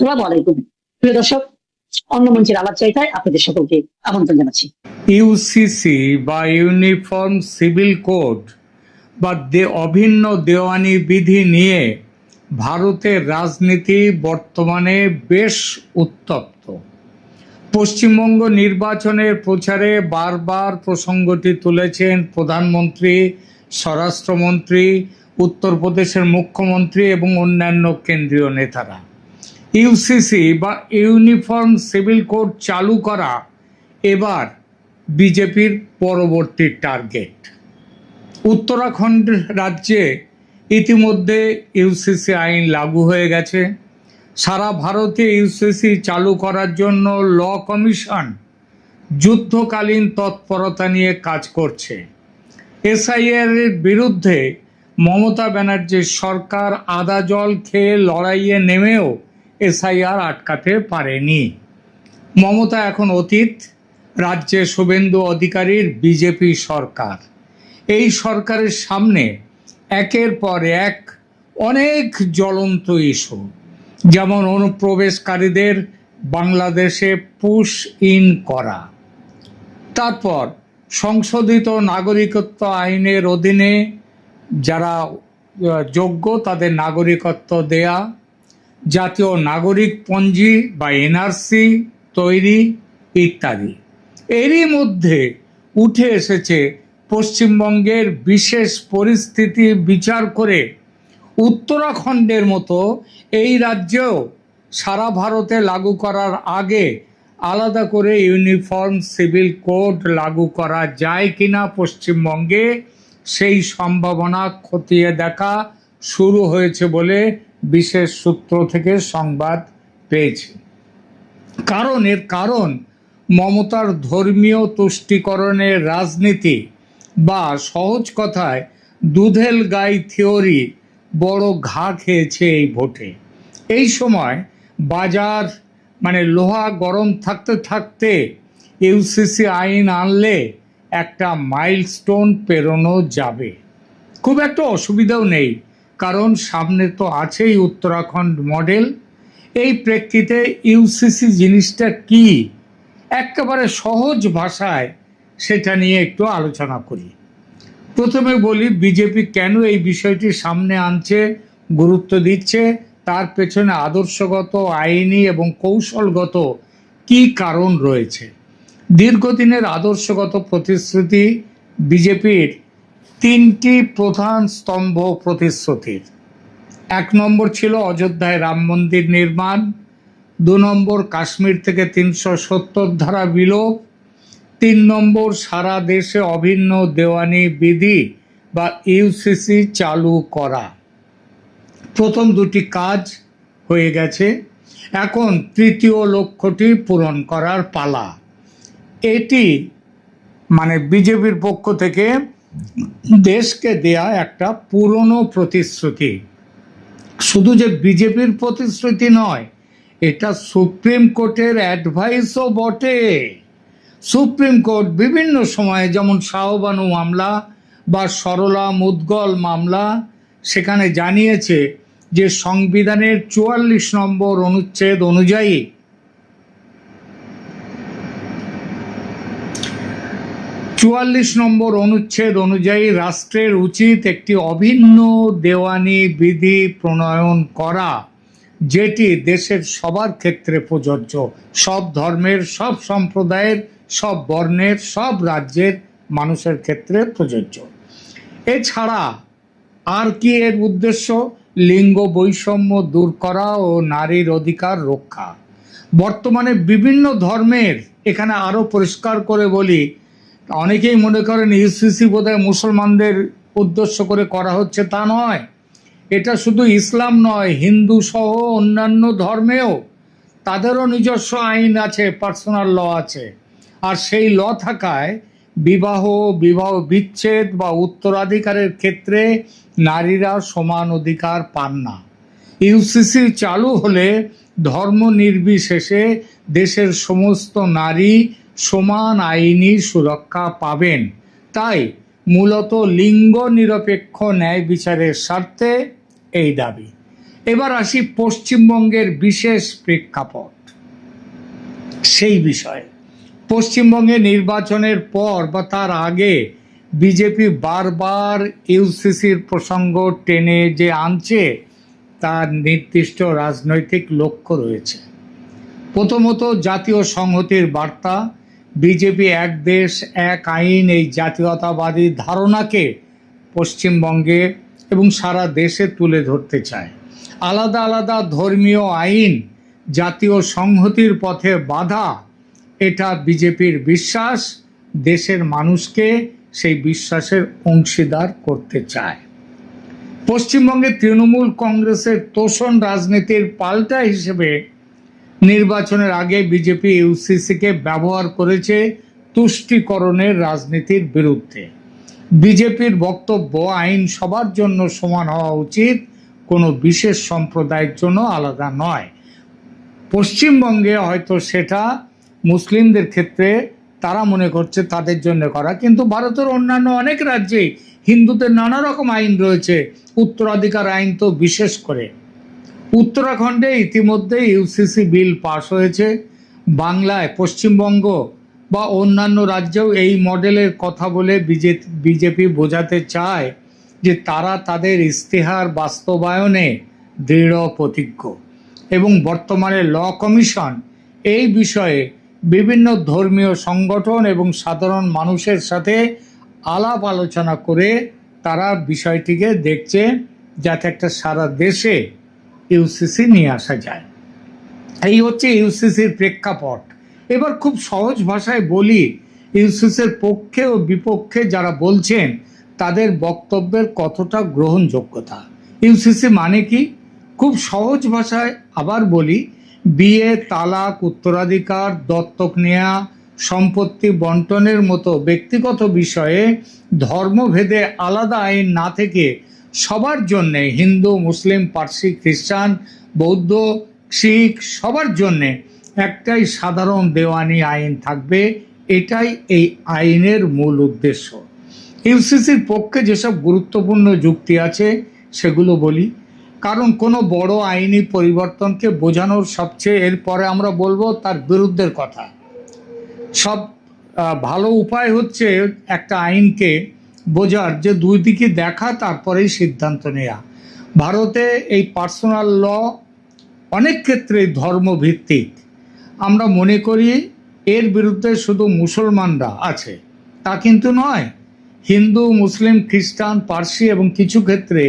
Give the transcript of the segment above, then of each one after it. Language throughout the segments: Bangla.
আসসালামু আলাইকুম। প্রিয় দর্শক, অন্য মঞ্চের আলাপ চাইতায় আপনাদের সকলকে আমন্ত্রণ জানাচ্ছি। ইউসিসি বা ইউনিফর্ম সিভিল কোড বা অভিন্ন দেওয়ানি বিধি নিয়ে ভারতের রাজনীতি বর্তমানে বেশ উত্তপ্ত। পশ্চিমবঙ্গ নির্বাচনের প্রচারে বারবার প্রসঙ্গটি তুলেছেন প্রধানমন্ত্রী, স্বরাষ্ট্রমন্ত্রী, উত্তরপ্রদেশের মুখ্যমন্ত্রী এবং অন্যান্য কেন্দ্রীয় নেতারা। ইউসিসি বা ইউনিফর্ম সিভিল কোড চালু করা এবার বিজেপির পরবর্তী টার্গেট। উত্তরাখণ্ড রাজ্যে ইতিমধ্যে ইউসিসি আইন লাগু হয়ে গেছে। সারা ভারতে ইউসিসি চালু করার জন্য ল কমিশন যুদ্ধকালীন তৎপরতা নিয়ে কাজ করছে। এসআইআর এর বিরুদ্ধে মমতা ব্যানার্জির সরকার আদা জল খেয়ে লড়াইয়ে নেমেও এসআইআর আটকাতে পারেনি। মমতা এখন অতীত, রাজ্যে শুভেন্দু অধিকারীর বিজেপি সরকার। এই সরকারের সামনে একের পর এক অনেক জ্বলন্ত ইস্যু, যেমন অনুপ্রবেশকারীদের বাংলাদেশে পুশ ইন করা, তারপর সংশোধিত নাগরিকত্ব আইনের অধীনে যারা যোগ্য তাদের নাগরিকত্ব দেয়া, জাতীয় নাগরিক পঞ্জি বা এনআরসি তৈরি ইত্যাদি। এরই মধ্যে উঠে এসেছে পশ্চিমবঙ্গের বিশেষ পরিস্থিতি বিচার করে উত্তরাখণ্ডের মতো এই রাজ্যেও সারা ভারতে লাগু করার আগে আলাদা করে ইউনিফর্ম সিভিল কোড লাগু করা যায় কিনা পশ্চিমবঙ্গে, সেই সম্ভাবনা খতিয়ে দেখা শুরু হয়েছে বলে বিশেষ সূত্র থেকে সংবাদ পেয়েছি। এর কারণ মমতার ধর্মীয় তুষ্টিকরণের রাজনীতি বা সহজ কথায় দুধেল গাই থিওরি বড় ঘা খেয়েছে এই ভোটে। এই সময় বাজার লোহা গরম থাকতে থাকতে ইউসিসি আইন আনলে একটা মাইলস্টোন পেরোনো যাবে। খুব একটা অসুবিধাও নেই, কারণ সামনে তো আছেই উত্তরাখণ্ড মডেল। এই প্রেক্ষিতে ইউসিসি জিনিসটা কি, একেবারে সহজ ভাষায় সেটা নিয়ে একটু আলোচনা করি। প্রথমে বলি বিজেপি কেন এই বিষয়টি সামনে আনছে, গুরুত্ব দিচ্ছে, তার পেছনে আদর্শগত, আইনি এবং কৌশলগত কি কারণ রয়েছে। দীর্ঘদিনের আদর্শগত প্রতিশ্রুতি বিজেপির তিনটি প্রধান স্তম্ভ প্রতিশ্রুতির। 1 নম্বর ছিল অযোধ্যায় রাম মন্দির নির্মাণ, 2 নম্বর কাশ্মীর থেকে 370 ধারা বিলোপ, 3 নম্বর সারা দেশে অভিন্ন দেওয়ানি বিধি বা ইউসিসি চালু করা। প্রথম দুটি কাজ হয়ে গেছে, এখন তৃতীয় লক্ষ্যটি পূরণ করার পালা। এটি বিজেপির পক্ষ থেকে দেশকে দেয়া একটা পুরনো প্রতিশ্রুতি। শুধু যে বিজেপির প্রতিশ্রুতি নয়, এটা সুপ্রিম কোর্টের অ্যাডভাইসও বটে। সুপ্রিম কোর্ট বিভিন্ন সময়ে, যেমন শাহবানু মামলা বা সরলা মুদগল মামলা, সেখানে জানিয়েছে যে সংবিধানের 44 নম্বর অনুচ্ছেদ অনুযায়ী রাষ্ট্রের উচিত একটি অভিন্ন দেওয়ানি বিধি প্রণয়ন করা, যেটি দেশের সবার ক্ষেত্রে প্রযোজ্য, সব ধর্মের, সব সম্প্রদায়ের, সব বর্ণের, সব রাজ্যের মানুষের ক্ষেত্রে প্রযোজ্য। এছাড়া আর কি এর উদ্দেশ্য? লিঙ্গ বৈষম্য দূর করা ও নারীর অধিকার রক্ষা। বর্তমানে বিভিন্ন ধর্মের, এখানে আরো পরিষ্কার করে বলি, অনেকেই মনে করেন ইউসিসি বোধহয় মুসলমানদের উদ্দেশ্য করে করা হচ্ছে, তা নয়। এটা শুধু ইসলাম নয়, হিন্দু সহ অন্যান্য ধর্মেও তাদেরও নিজস্ব আইন আছে, পার্সোনাল ল আছে। আর সেই ল থাকায় বিবাহ বিচ্ছেদ বা উত্তরাধিকারের ক্ষেত্রে নারীরা সমান অধিকার পান না। ইউসিসি চালু হলে ধর্ম নির্বিশেষে দেশের সমস্ত নারী সমান আইনি সুরক্ষা পাবেন। তাই মূলত লিঙ্গ নিরপেক্ষ ন্যায় বিচারের স্বার্থে এই দাবি। এবার আসি পশ্চিমবঙ্গের বিশেষ প্রেক্ষাপট সেই বিষয়ে। পশ্চিমবঙ্গে নির্বাচনের পর বা তার আগে বিজেপি বারবার ইউসিসির প্রসঙ্গ টেনে যে আনছে তার নির্দিষ্ট রাজনৈতিক লক্ষ্য রয়েছে। প্রথমত জাতীয় সংহতির বার্তা। বিজেপি এক দেশ এক আইন এই জাতীয়তাবাদী ধারণাকে পশ্চিমবঙ্গে এবং সারা দেশে তুলে ধরতে চায়। আলাদা আলাদা ধর্মীয় আইন জাতীয় সংহতির পথে বাধা, এটা বিজেপির বিশ্বাস। দেশের মানুষকে সেই বিশ্বাসের অংশীদার করতে চায়। পশ্চিমবঙ্গে তৃণমূল কংগ্রেসের তোষণ রাজনীতির পাল্টা হিসেবে নির্বাচনের আগে বিজেপি ইউসিসিকে ব্যবহার করেছে তুষ্টিকরণের রাজনীতির বিরুদ্ধে। বিজেপির বক্তব্য আইন সবার জন্য সমান হওয়া উচিত, কোনো বিশেষ সম্প্রদায়ের জন্য আলাদা নয়। পশ্চিমবঙ্গে হয়তো সেটা মুসলিমদের ক্ষেত্রে তারা মনে করছে তাদের জন্য করা, কিন্তু ভারতের অন্যান্য অনেক রাজ্যেই হিন্দুদের নানা রকম আইন রয়েছে, উত্তরাধিকার আইন তো বিশেষ করে। উত্তরাখণ্ডে ইতিমধ্যে ইউসিসি বিল পাশ হয়েছে। বাংলায়, পশ্চিমবঙ্গ বা অন্যান্য রাজ্যেও এই মডেলের কথা বলে বিজেপি বোঝাতে চায় যে তারা তাদের ইস্তেহার বাস্তবায়নে দৃঢ় প্রতিজ্ঞ। এবং বর্তমানে ল কমিশন এই বিষয়ে বিভিন্ন ধর্মীয় সংগঠন এবং সাধারণ মানুষের সাথে আলাপ আলোচনা করে তারা বিষয়টিকে দেখছে যাতে একটা সারা দেশে ইউসিসি নিয়ে আসা যায়। এই হচ্ছে ইউসিসির প্রেক্ষাপট। এবার খুব সহজ ভাষায় বলি, ইউসিসির পক্ষে ও বিপক্ষে যারা বলছেন তাদের বক্তব্যের কতটা গ্রহণযোগ্যতা। ইউসিসি মানে কি? খুব সহজ ভাষায় আবার বলি, বিয়ে, তালাক, উত্তরাধিকার, দত্তক নেওয়া, সম্পত্তি বন্টনের মতো ব্যক্তিগত বিষয়ে ধর্মভেদে আলাদা আইন না থেকে সবার জন্যে, হিন্দু, মুসলিম, পার্সি, খ্রিস্টান, বৌদ্ধ, শিখ সবার জন্যে একটাই সাধারণ দেওয়ানি আইন থাকবে। এটাই এই আইনের মূল উদ্দেশ্য। ইউসিসির পক্ষে যেসব গুরুত্বপূর্ণ যুক্তি আছে সেগুলো বলি, কারণ কোনো বড় আইনি পরিবর্তনকে বোঝানোর সবচেয়ে, এরপরে আমরা বলবো তার বিরুদ্ধের কথা, সব ভালো উপায় হচ্ছে একটা আইনকে বোঝার যে দুই দিকে দেখা, তারপরেই সিদ্ধান্ত নেওয়া। ভারতে এই পার্সোনাল ল অনেক ক্ষেত্রে ধর্মভিত্তিক। আমরা মনে করি এর বিরুদ্ধে শুধু মুসলমানরা আছে, তা কিন্তু নয়। হিন্দু, মুসলিম, খ্রিস্টান, পার্সি এবং কিছু ক্ষেত্রে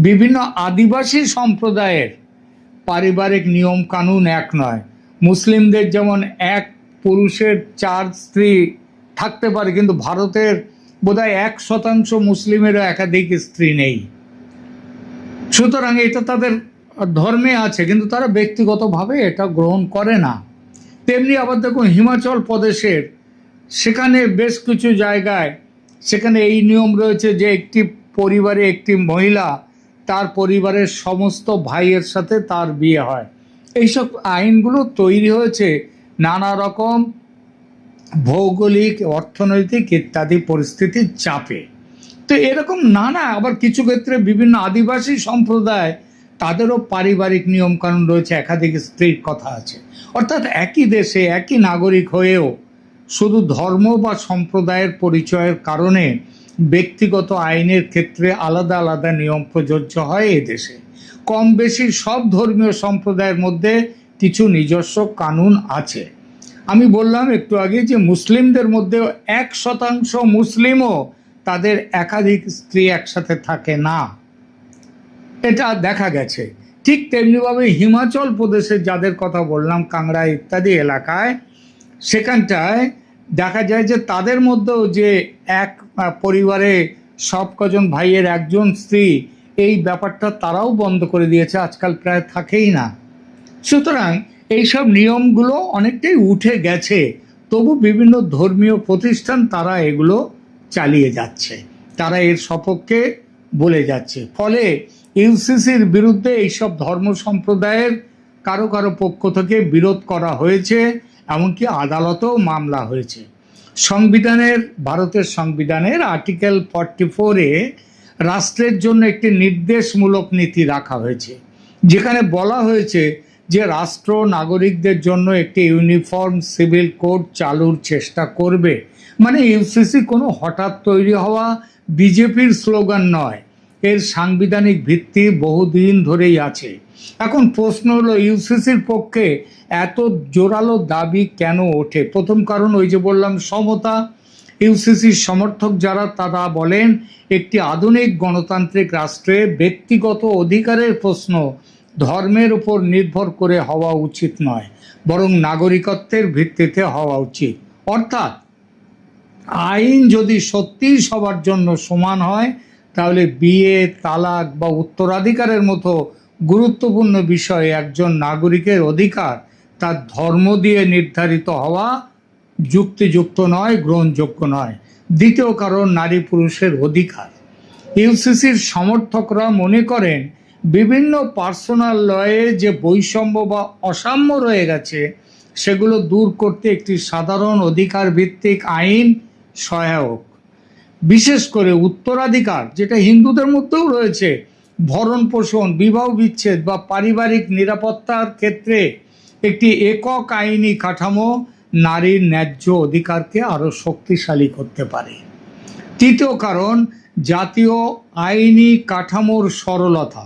বিভিন্ন আদিবাসী সম্প্রদায়ের পারিবারিক নিয়ম কানুন এক নয়। মুসলিমদের যেমন এক পুরুষের 4 স্ত্রী থাকতে পারে, কিন্তু ভারতের বোধহয় 1% মুসলিমেরও একাধিক স্ত্রী নেই। সুতরাং এটা তাদের ধর্মে আছে, কিন্তু তারা ব্যক্তিগতভাবে এটা গ্রহণ করে না। তেমনি আবার দেখুন হিমাচল প্রদেশের, সেখানে বেশ কিছু জায়গায় সেখানে এই নিয়ম রয়েছে যে একটি পরিবারে একটি মহিলা তার পরিবারের সমস্ত ভাইয়ের সাথে তার বিয়ে হয়। এইসব আইনগুলো তৈরি হয়েছে নানা রকম ভৌগোলিক, অর্থনৈতিক ইত্যাদি পরিস্থিতির চাপে। তো এরকম নানা, আবার কিছু ক্ষেত্রে বিভিন্ন আদিবাসী সম্প্রদায় তাদেরও পারিবারিক নিয়মকানুন রয়েছে, একাধিক স্ত্রীর কথা আছে। অর্থাৎ একই দেশে একই নাগরিক হয়েও শুধু ধর্ম বা সম্প্রদায়ের পরিচয়ের কারণে ব্যক্তিগত আইনের ক্ষেত্রে আলাদা আলাদা নিয়ম প্রযোজ্য হয় এ দেশে। কম বেশি সব ধর্মীয় সম্প্রদায়ের মধ্যে কিছু নিজস্ব কানুন আছে। আমি বললাম একটু আগে যে মুসলিমদের মধ্যেও 1% মুসলিমও তাদের একাধিক স্ত্রী একসাথে থাকে না, এটা দেখা গেছে। ঠিক তেমনিভাবে হিমাচল প্রদেশে যাদের কথা বললাম, কাংড়া ইত্যাদি এলাকায়, সেখানটায় দেখা যায় যে তাদের মধ্যেও যে এক পরিবারে সব কজন ভাইয়ের একজন স্ত্রী, এই ব্যাপারটা তারাও বন্ধ করে দিয়েছে, আজকাল প্রায় থাকেই না। সুতরাং এইসব নিয়মগুলো অনেকটাই উঠে গেছে, তবু বিভিন্ন ধর্মীয় প্রতিষ্ঠান তারা এগুলো চালিয়ে যাচ্ছে, তারা এর সপক্ষে বলে যাচ্ছে। ফলে ইউসিসির বিরুদ্ধে এইসব ধর্ম সম্প্রদায়ের কারো কারো পক্ষ থেকে বিরোধ করা হয়েছে, এমনকি আদালতেও মামলা হয়েছে। ভারতের সংবিধানের আর্টিকেল 44-এ রাষ্ট্রের জন্য একটি নির্দেশমূলক নীতি রাখা হয়েছে। যেখানে বলা হয়েছে যে রাষ্ট্র নাগরিকদের জন্য একটি ইউনিফর্ম সিভিল কোড চালুর চেষ্টা করবে। মানে ইউসিসি কোনো হঠাৎ তৈরি হওয়া বিজেপির স্লোগান নয়, এর সাংবিধানিক ভিত্তি বহুদিন ধরেই আছে। এখন প্রশ্ন হলো, ইউসিসির পক্ষে এত জোরালো দাবি কেন ওঠে? প্রথম কারণ ওই যে বললাম, সমতা। ইউসিসির সমর্থক যারা তারা বলেন, একটি আধুনিক গণতান্ত্রিক রাষ্ট্রে ব্যক্তিগত অধিকারের প্রশ্ন ধর্মের উপর নির্ভর করে হওয়া উচিত নয়, বরং নাগরিকত্বের ভিত্তিতে হওয়া উচিত। অর্থাৎ আইন যদি সত্যিই সবার জন্য সমান হয়, তাহলে বিয়ে, তালাক বা উত্তরাধিকারের মতো গুরুত্বপূর্ণ বিষয়ে একজন নাগরিকের অধিকার তার ধর্ম দিয়ে নির্ধারিত হওয়া যুক্তিযুক্ত নয়, গ্রহণযোগ্য নয়। দ্বিতীয় কারণ, নারী পুরুষের অধিকার। ইউসিসির সমর্থকরা মনে করেন বিভিন্ন পার্সোনাল লয়ে যে বৈষম্য বা অসাম্য রয়ে গেছে, সেগুলো দূর করতে একটি সাধারণ অধিকার ভিত্তিক আইন সহায়ক। বিশেষ করে উত্তরাধিকার, যেটা হিন্দুদের মধ্যেও রয়েছে, ভরণ পোষণ, বিবাহ বিচ্ছেদ বা পারিবারিক নিরাপত্তার ক্ষেত্রে একটি একক আইনি কাঠামো নারীর ন্যায্য অধিকারকে আরো শক্তিশালী করতে পারে। তৃতীয় কারণ, জাতীয় আইনি কাঠামোর সরলতা।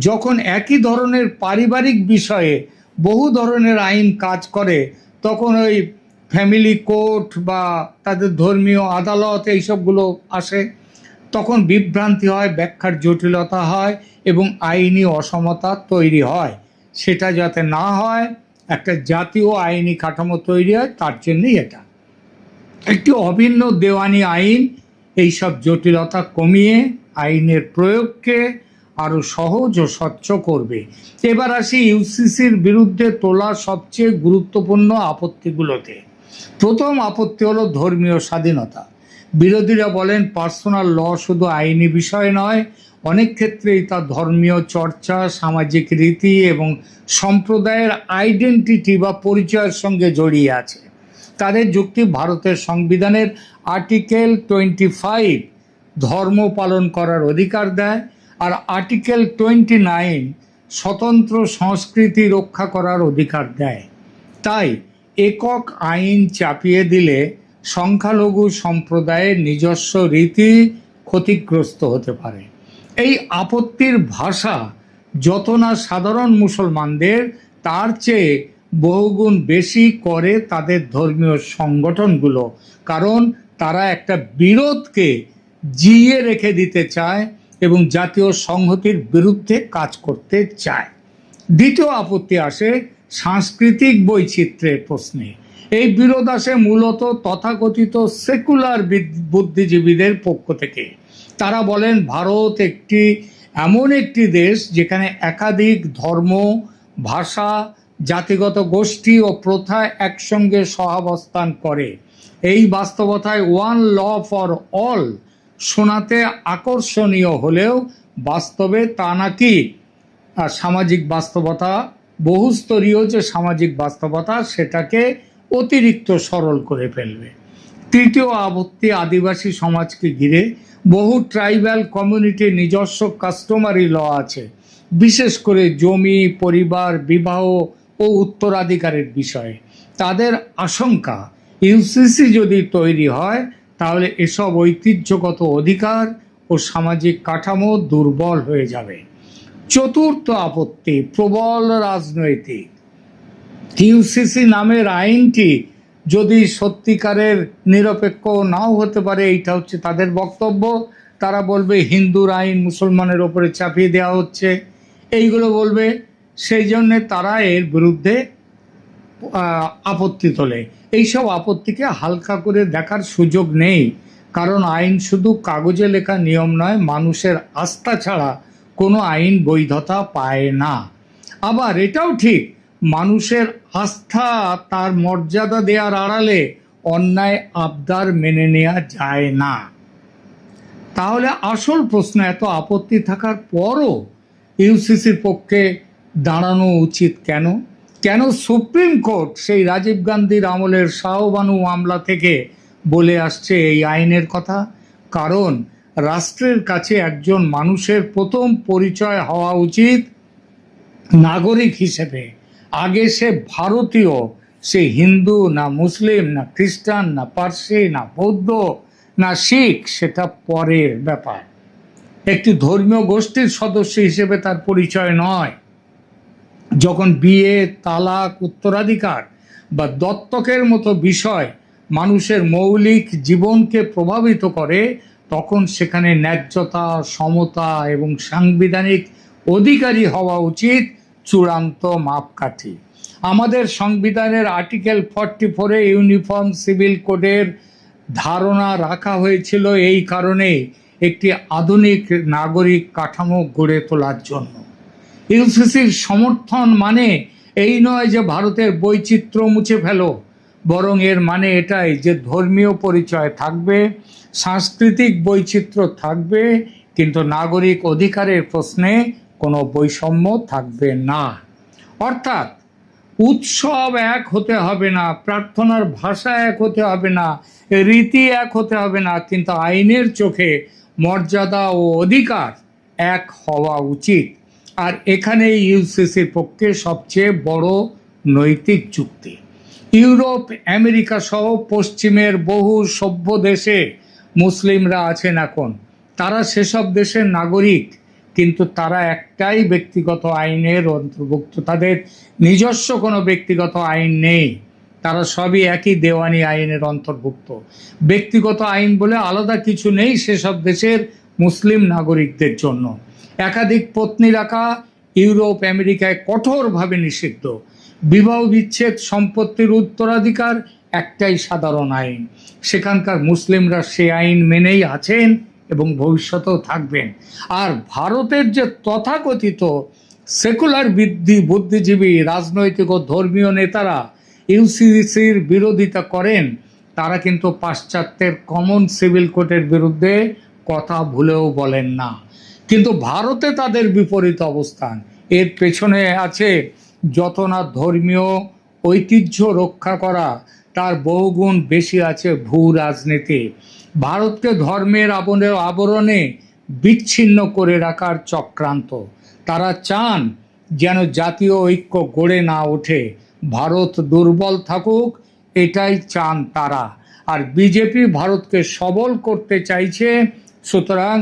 যখন একই ধরনের পারিবারিক বিষয়ে বহু ধরনের আইন কাজ করে, তখন ওই ফ্যামিলি কোর্ট বা তাদের ধর্মীয় আদালত এইসবগুলো আসে, তখন বিভ্রান্তি হয়, ব্যাখ্যার জটিলতা হয় এবং আইনি অসমতা তৈরি হয়। সেটা যাতে না হয়, একটা জাতীয় আইনি কাঠামো তৈরি হয়, তার জন্যই এটা। একটি অভিন্ন দেওয়ানি আইন এইসব জটিলতা কমিয়ে আইনের প্রয়োগকে আরো সহজ ও স্বচ্ছ করবে। এবার আসি ইউসিসির বিরুদ্ধে তোলা সবচেয়ে গুরুত্বপূর্ণ আপত্তিগুলোতে। প্রথম আপত্তি হলো ধর্মীয় স্বাধীনতা। বিরোধীরা বলেন, পার্সোনাল ল শুধু আইনি বিষয় নয়, অনেক ক্ষেত্রেই তা ধর্মীয় চর্চা, সামাজিক রীতি এবং সম্প্রদায়ের আইডেন্টিটি বা পরিচয়ের সঙ্গে জড়িয়ে আছে। তাদের যুক্তি, ভারতের সংবিধানের আর্টিকেল 25 ধর্ম পালন করার অধিকার দেয়, আর আর্টিকেল 29 স্বতন্ত্র সংস্কৃতি রক্ষা করার অধিকার দেয়। তাই একক আইন চাপিয়ে দিলে সংখ্যালঘু সম্প্রদায়ের নিজস্ব রীতি ক্ষতিগ্রস্ত হতে পারে। এই আপত্তির ভাষা যত না সাধারণ মুসলমানদের, তার চেয়ে বহুগুণ বেশি করে তাদের ধর্মীয় সংগঠনগুলো, কারণ তারা একটা বিরোধকে জিইয়ে রেখে দিতে চায় এবং জাতীয় সংহতির বিরুদ্ধে কাজ করতে চায়। দ্বিতীয় আপত্তি আসে সাংস্কৃতিক বৈচিত্র্যের প্রশ্নে। এই বিরোধ আসে মূলত তথাকথিত সেকুলার বুদ্ধিজীবীদের পক্ষ থেকে। তারা বলেন, ভারত এমন একটি দেশ যেখানে একাধিক ধর্ম, ভাষা, জাতিগত গোষ্ঠী ও প্রথা একসঙ্গে সহাবস্থান করে। এই বাস্তবতায় ওয়ান ল ফর অল শোনাতে আকর্ষণীয় হলেও বাস্তবে তা নাকি সামাজিক বাস্তবতা, বহুস্তরীয় যে সামাজিক বাস্তবতা, সেটাকে অতিরিক্ত সরল করে ফেলবে। তৃতীয় আপত্তি আদিবাসী সমাজকে ঘিরে। বহু ট্রাইবাল কমিউনিটির নিজস্ব কাস্টমারি ল আছে, বিশেষ করে জমি, পরিবার, বিবাহ ও উত্তরাধিকারের বিষয়ে। তাদের আশঙ্কা, ইউসিসি যদি তৈরি হয়, তাহলে এসব ঐতিহ্যগত অধিকার ও সামাজিক কাঠামো দুর্বল হয়ে যাবে। চতুর্থ আপত্তি প্রবল রাজনৈতিক। ইউসিসি নামের আইনটি যদি সত্যিকারের নিরপেক্ষ নাও হতে পারে, এইটা হচ্ছে তাদের বক্তব্য। তারা বলবে হিন্দুর আইন মুসলমানের ওপরে চাপিয়ে দেওয়া হচ্ছে, এইগুলো বলবে। সেই জন্যে তারা এর বিরুদ্ধে আপত্তি তোলে। এইসব আপত্তিকে হালকা করে দেখার সুযোগ নেই, কারণ আইন শুধু কাগজে লেখা নিয়ম নয়, মানুষের আস্থা ছাড়া কোনো আইন বৈধতা পায় না। আবার এটাও ঠিক, মানুষের আস্থা তার মর্যাদা দেওয়ার আড়ালে অন্যায় আবদার মেনে নেওয়া যায় না। তাহলে আসল প্রশ্ন, এত আপত্তি থাকার পরও ইউসিসির পক্ষে দাঁড়ানো উচিত কেন? কেন সুপ্রিম কোর্ট সেই রাজীব গান্ধীর আমলের শাহবানু মামলা থেকে বলে আসছে এই আইনের কথা? কারণ রাষ্ট্রের কাছে একজন মানুষের প্রথম পরিচয় হওয়া উচিত নাগরিক হিসেবে আগে সে ভারতীয়, সে হিন্দু না মুসলিম না খ্রিস্টান না পার্সি না বৌদ্ধ না শিখ, সেটা পরের ব্যাপার। একটি ধর্মীয় গোষ্ঠীর সদস্য হিসেবে তার পরিচয় নয়। যখন বিয়ে, তালাক, উত্তরাধিকার বা দত্তকের মতো বিষয় মানুষের মৌলিক জীবনকে প্রভাবিত করে, তখন সেখানে ন্যায্যতা, সমতা এবং সাংবিধানিক অধিকারী হওয়া উচিত চূড়ান্ত মাপকাঠি। আমাদের সংবিধানের আর্টিকেল 44-এ ইউনিফর্ম সিভিল কোডের ধারণা রাখা হয়েছিল এই কারণে, একটি আধুনিক নাগরিক কাঠামো গড়ে তোলার জন্য। ইউসিসির সমর্থন মানে এই নয় যে ভারতের বৈচিত্র্য মুছে ফেলো, বরং এর মানে এটাই যে ধর্মীয় পরিচয় থাকবে, সাংস্কৃতিক বৈচিত্র্য থাকবে, কিন্তু নাগরিক অধিকারের প্রশ্নে কোনো বৈষম্য থাকবে না। অর্থাৎ উৎসব এক হতে হবে না, প্রার্থনার ভাষা এক হতে হবে না, রীতি এক হতে হবে না, কিন্তু আইনের চোখে মর্যাদা ও অধিকার এক হওয়া উচিত। আর এখানে ইউসিসির পক্ষে সবচেয়ে বড় নৈতিক যুক্তি। ইউরোপ, আমেরিকা সহ পশ্চিমের বহু সভ্য দেশে মুসলিমরা আছেন এখন। তারা সেসব দেশের নাগরিক, কিন্তু তারা একটাই ব্যক্তিগত আইনের অন্তর্ভুক্ত। তাদের নিজস্ব কোনো ব্যক্তিগত আইন নেই, তারা সবই একই দেওয়ানি আইনের অন্তর্ভুক্ত। ব্যক্তিগত আইন বলে আলাদা কিছু নেই সেসব দেশের মুসলিম নাগরিকদের জন্য। একাধিক পত্নী রাখা ইউরোপ, আমেরিকায় কঠোরভাবে নিষিদ্ধ। বিবাহ বিচ্ছেদ, সম্পত্তির উত্তরাধিকার একটাই সাধারণ আইন। সেখানকার মুসলিমরা সে আইন মেনেই আছেন এবং ভবিষ্যতেও থাকবেন। আর ভারতের যে তথাকথিত সেকুলার বুদ্ধিজীবী, রাজনৈতিক ও ধর্মীয় নেতারা ইউসিসির বিরোধিতা করেন, তারা কিন্তু পাশ্চাত্যের কমন সিভিল কোডের বিরুদ্ধে কথা ভুলেও বলেন না। কিন্তু ভারতে তাদের বিপরীত অবস্থান। এর পেছনে আছে যত না ধর্মীয় ঐতিহ্য রক্ষা করা, তার বহুগুণ বেশি আছে ভূ রাজনীতি। ভারতকে ধর্মের আবরণে বিচ্ছিন্ন করে রাখার চক্রান্ত। তারা চান যেন জাতীয় ঐক্য গড়ে না ওঠে, ভারত দুর্বল থাকুক, এটাই চান তারা। আর বিজেপি ভারতকে সবল করতে চাইছে, সুতরাং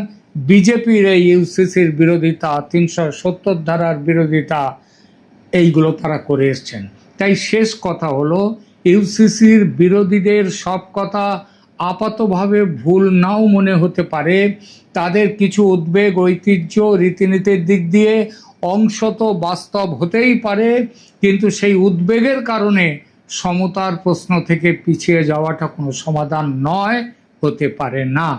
বিজেপির এই ইউসিসির বিরোধিতা, 370 ধারার বিরোধিতা, এইগুলো তারা করে এসছেন। তাই শেষ কথা হলো, ইউসিসির বিরোধীদের সব কথা আপাতভাবে ভুল নাও মনে হতে পারে। তাদের কিছু উদ্বেগ ঐতিহ্য রীতিনীতির দিক দিয়ে অংশত বাস্তব হতেই পারে, কিন্তু সেই উদ্বেগের কারণে সমতার প্রশ্ন থেকে পিছিয়ে যাওয়াটা কোনো সমাধান নয়, হতে পারে না।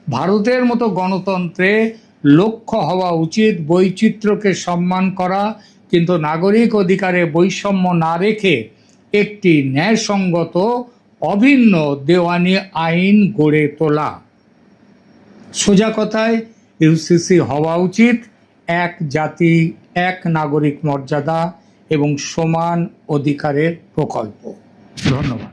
ভারতের মতো গণতন্ত্রে লক্ষ্য হওয়া উচিত বৈচিত্র্যকে সম্মান করা, কিন্তু নাগরিক অধিকারে বৈষম্য না রেখে একটি ন্যায়সঙ্গত অভিন্ন দেওয়ানি আইন গড়ে তোলা। সোজা কথায় ইউসিসি হওয়া উচিত এক জাতি, এক নাগরিক মর্যাদা এবং সমান অধিকারের প্রকল্প। ধন্যবাদ।